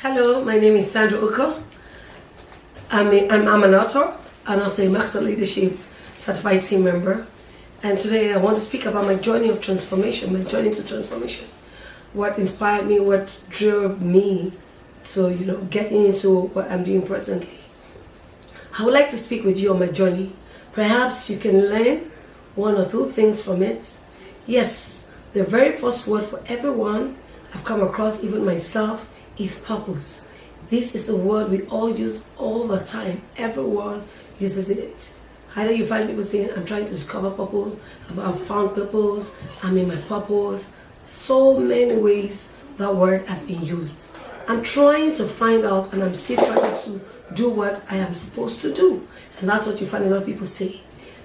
Hello, my name is Sandra Uko. I'm an author and also a Master Leadership Certified Team Member. And today I want to speak about my journey of transformation, my journey to transformation. What inspired me, what drove me to, getting into what I'm doing presently. I would like to speak with you on my journey. Perhaps you can learn one or two things from it. Yes, the very first word for everyone I've come across, even myself, is purpose. This is a word we all use all the time. Everyone uses it. Either you find people saying, I'm trying to discover purpose, I've found purpose, I'm in my purpose. So many ways that word has been used. I'm trying to find out, and I'm still trying to do what I am supposed to do. And that's what you find a lot of people say.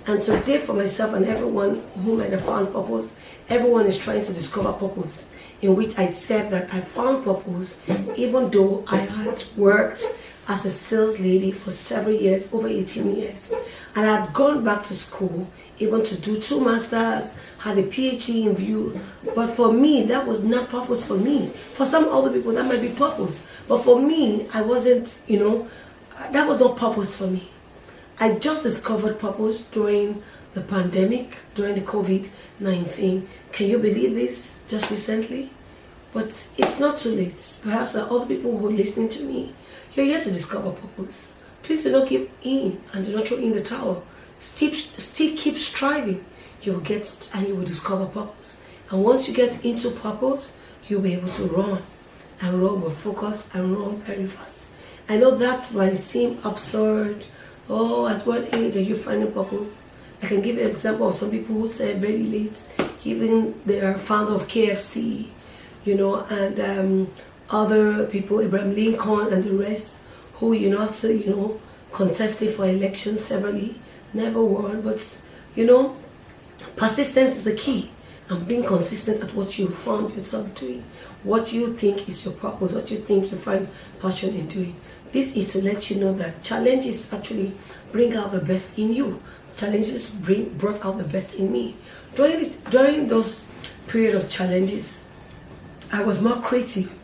And today, for myself and everyone who might have found purpose, everyone is trying to discover purpose, in which I said that I found purpose even though I had worked as a sales lady for several years, over 18 years. And I had gone back to school even to do 2 masters, had a PhD in view. But for me, that was not purpose for me. For some other people, that might be purpose. But for me, I wasn't, that was not purpose for me. I just discovered purpose during the pandemic, during the COVID-19. Can you believe this? Just recently? But it's not too late. Perhaps there are other people who are listening to me. You're here to discover purpose. Please do not give in and do not throw in the towel. Still keep striving. You will get and you will discover purpose. And once you get into purpose, you'll be able to run. And run with focus and run very fast. I know that might seem absurd. Oh, at what age are you finding purpose? I can give you an example of some people who said very late, even their founder of KFC, and other people, Abraham Lincoln and the rest, who, after, contested for elections severally, never won. But, persistence is the key. And being consistent at what you found yourself doing, what you think is your purpose, what you think you find passion in doing. This is to let you know that challenges actually bring out the best in you. Challenges brought out the best in me. During those period of challenges, I was more creative.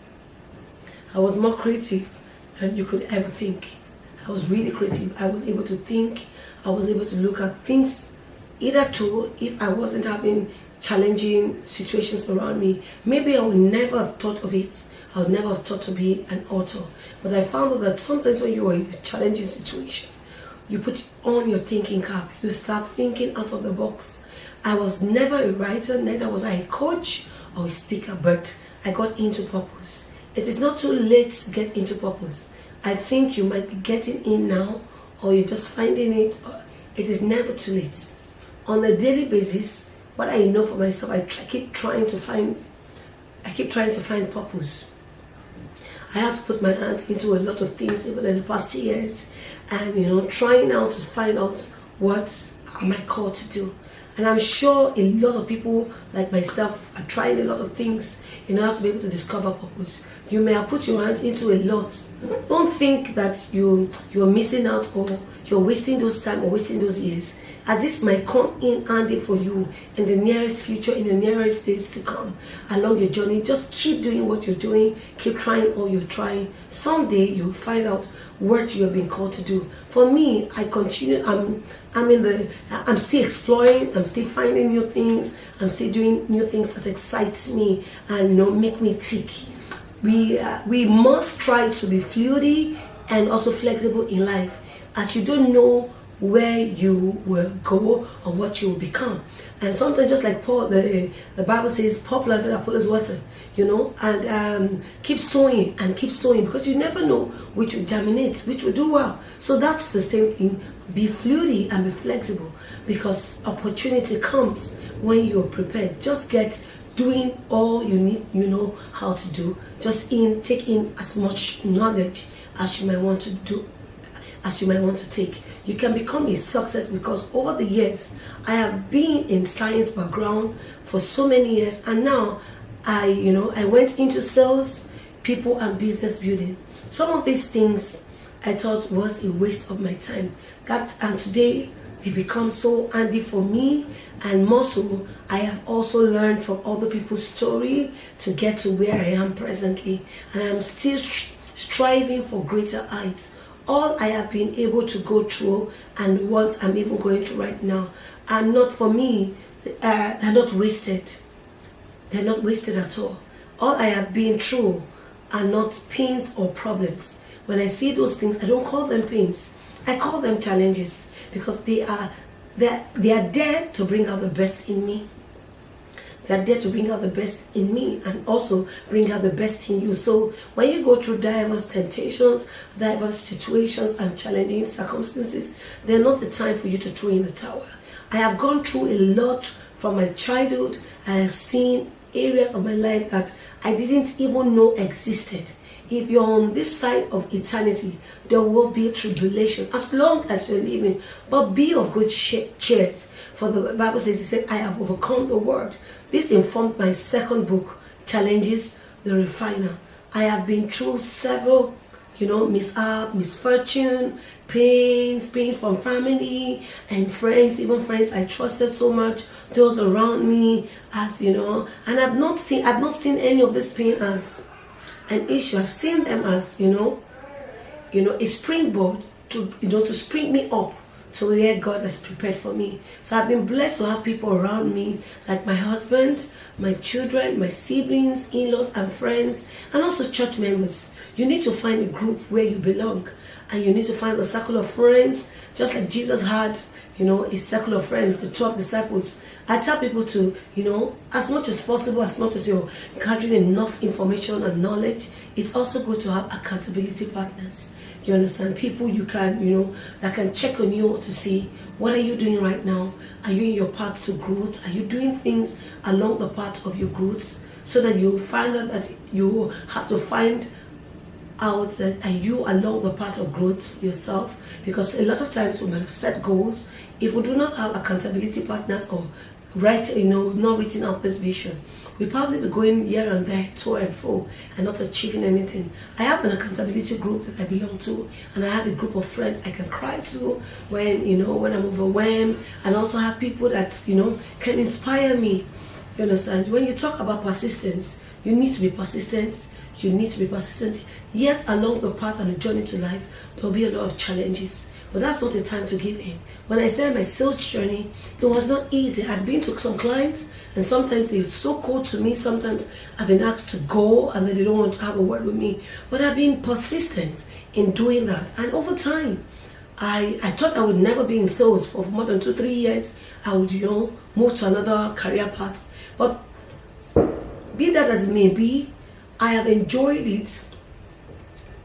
I was more creative than you could ever think. I was really creative. I was able to think. I was able to look at things. Either two, if I wasn't having challenging situations around me, maybe I would never have thought of it. I would never have thought to be an author. But I found out that sometimes when you are in a challenging situation, you put on your thinking cap. You start thinking out of the box. I was never a writer, neither was I a coach or a speaker, but I got into purpose. It is not too late to get into purpose. I think you might be getting in now, or you're just finding it. It is never too late. On a daily basis, what I know for myself, I keep trying to find purpose. I had to put my hands into a lot of things even in the past years, and trying out to find out what am I called to do. And I'm sure a lot of people like myself are trying a lot of things in order to be able to discover purpose. You may have put your hands into a lot. Don't think that you're missing out or you're wasting those time or wasting those years, as this might come in handy for you in the nearest future, in the nearest days to come along your journey. Just keep doing what you're doing, keep trying all you're trying. Someday you'll find out what you're being called to do. For me, I continue. I'm still exploring. I'm still finding new things. I'm still doing new things that excite me and make me tick. We must try to be fluid and also flexible in life, as you don't know where you will go or what you will become. And sometimes, just like Paul, the Bible says, Paul planted, Apollos water, and keep sowing and keep sowing, because you never know which will germinate, which will do well. So that's the same thing. Be fluid and be flexible, because opportunity comes when you're prepared. Just get doing all you need, how to do. Just take in as much knowledge as you might want to do, as you might want to take. You can become a success, because over the years I have been in science background for so many years, and now I went into sales, people, and business building. Some of these things I thought was a waste of my time. And today they become so handy for me, and more so, I have also learned from other people's story to get to where I am presently, and I'm still striving for greater heights. All I have been able to go through and the ones I'm even going through right now are not for me, they're not wasted. They're not wasted at all. All I have been through are not pains or problems. When I see those things, I don't call them pains. I call them challenges because they are there to bring out the best in me. They are there to bring out the best in me and also bring out the best in you. So when you go through diverse temptations, diverse situations and challenging circumstances, they're not the time for you to throw in the towel. I have gone through a lot from my childhood. I have seen areas of my life that I didn't even know existed. If you're on this side of eternity, there will be tribulation as long as you're living. But be of good cheer. For the Bible says, it said, I have overcome the world. This informed my second book, Challenges, the Refiner. I have been through several, mishap, misfortune, pains from family and friends, even friends I trusted so much, those around me, and I've not seen any of this pain as an issue. I've seen them as, a springboard to spring me up to where God has prepared for me. So I've been blessed to have people around me, like my husband, my children, my siblings, in-laws, and friends, and also church members. You need to find a group where you belong, and you need to find a circle of friends, just like Jesus had, a circle of friends, the 12 disciples. I tell people to, as much as possible, as much as you're gathering enough information and knowledge, it's also good to have accountability partners. You understand? People you can, that can check on you to see, what are you doing right now? Are you in your path to growth? Are you doing things along the path of your growth? So that you find out that you have to find out that are you along the path of growth for yourself. Because a lot of times we might have set goals. If we do not have accountability partners or not written out this vision, we probably be going here and there, to and fro, and not achieving anything. I have an accountability group that I belong to, and I have a group of friends I can cry to when I'm overwhelmed, and also have people that can inspire me. You understand? When you talk about persistence, you need to be persistent. You need to be persistent. Yes, along the path and the journey to life, there will be a lot of challenges. But that's not the time to give in. When I started my sales journey, it was not easy. I'd been to some clients, and sometimes they're so cold to me. Sometimes I've been asked to go, and then they don't want to have a word with me. But I've been persistent in doing that. And over time, I thought I would never be in sales for more than 2-3 years. I would, move to another career path. But be that as it may be, I have enjoyed it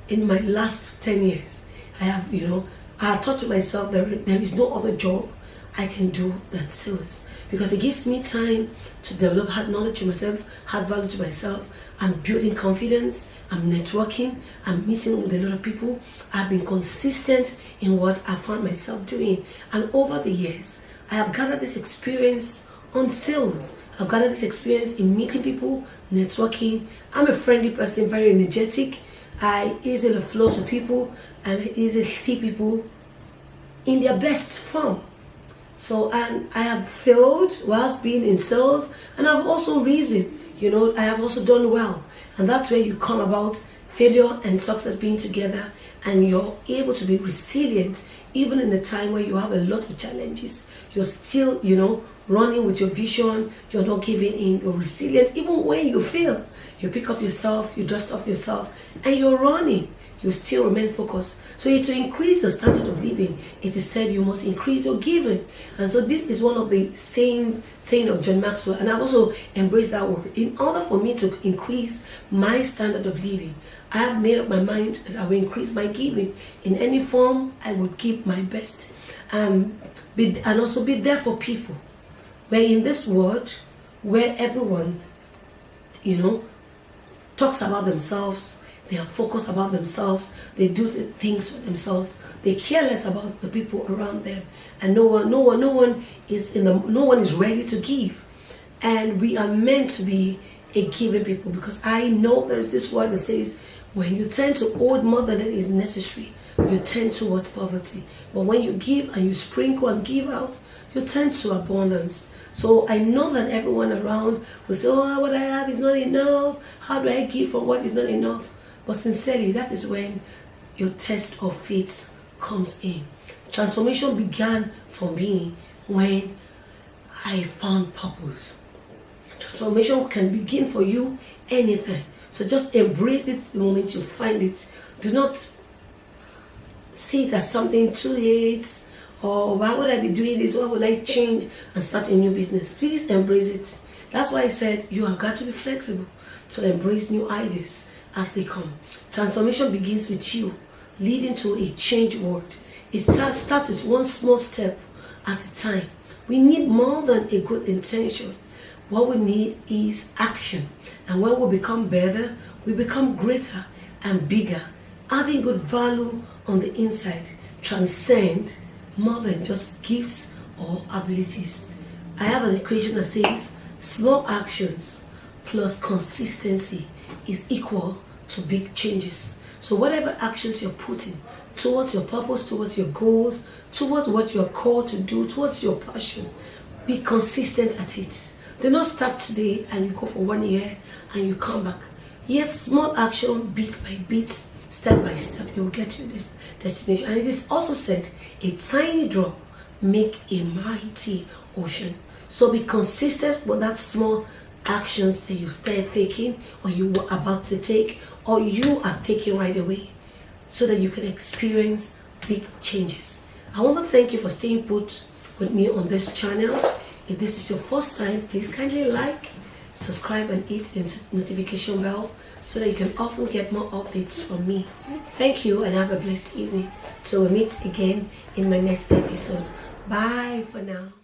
in my last 10 years. I have, I have thought to myself there is no other job I can do than sales, because it gives me time to develop hard knowledge to myself, hard value to myself. I'm building confidence, I'm networking, I'm meeting with a lot of people. I've been consistent in what I found myself doing. And over the years, I have gathered this experience on sales. I've gathered this experience in meeting people, networking. I'm a friendly person, very energetic. I easily flow to people, and I easily see people in their best form. So, and I have failed whilst being in sales, and I've also risen. I have also done well. And that's where you come about failure and success being together, and you're able to be resilient even in a time where you have a lot of challenges. You're still, running with your vision. You're not giving in. You're resilient even when you fail. You pick up yourself, you dust off yourself, and you're running. You still remain focused. So to increase the standard of living, it is said you must increase your giving. And so this is one of the saying of John Maxwell, and I've also embraced that word. In order for me to increase my standard of living, I have made up my mind that I will increase my giving. In any form, I would give my best. And also be there for people. Where in this world, where everyone, talks about themselves, they are focused about themselves, they do the things for themselves, they care less about the people around them, and no one is ready to give. And we are meant to be a giving people, because I know there is this word that says, when you tend to hold more than is necessary, you tend towards poverty. But when you give and you sprinkle and give out, you tend to abundance. So I know that everyone around will say, oh, what I have is not enough. How do I give for what is not enough? But sincerely, that is when your test of faith comes in. Transformation began for me when I found purpose. Transformation can begin for you anything. So just embrace it the moment you find it. Do not see it as something too late, or why would I be doing this? Why would I change and start a new business? Please embrace it. That's why I said you have got to be flexible to embrace new ideas as they come. Transformation begins with you, leading to a change world. It starts with one small step at a time. We need more than a good intention. What we need is action. And when we become better, we become greater and bigger. Having good value on the inside transcend more than just gifts or abilities. I have an equation that says small actions plus consistency is equal to big changes. So whatever actions you're putting towards your purpose, towards your goals, towards what you're called to do, towards your passion, be consistent at it. Do not start today and you go for 1 year and you come back. Yes, small action, bit by bit, step by step, you will get to this destination. And it is also said, a tiny drop make a mighty ocean. So be consistent with that small actions that you start taking, or you were about to take, or you are taking right away, so that you can experience big changes. I want to thank you for staying put with me on this channel. If this is your first time, please kindly like, subscribe, and hit the notification bell so that you can often get more updates from me. Thank you and have a blessed evening. So we'll meet again in my next episode. Bye for now.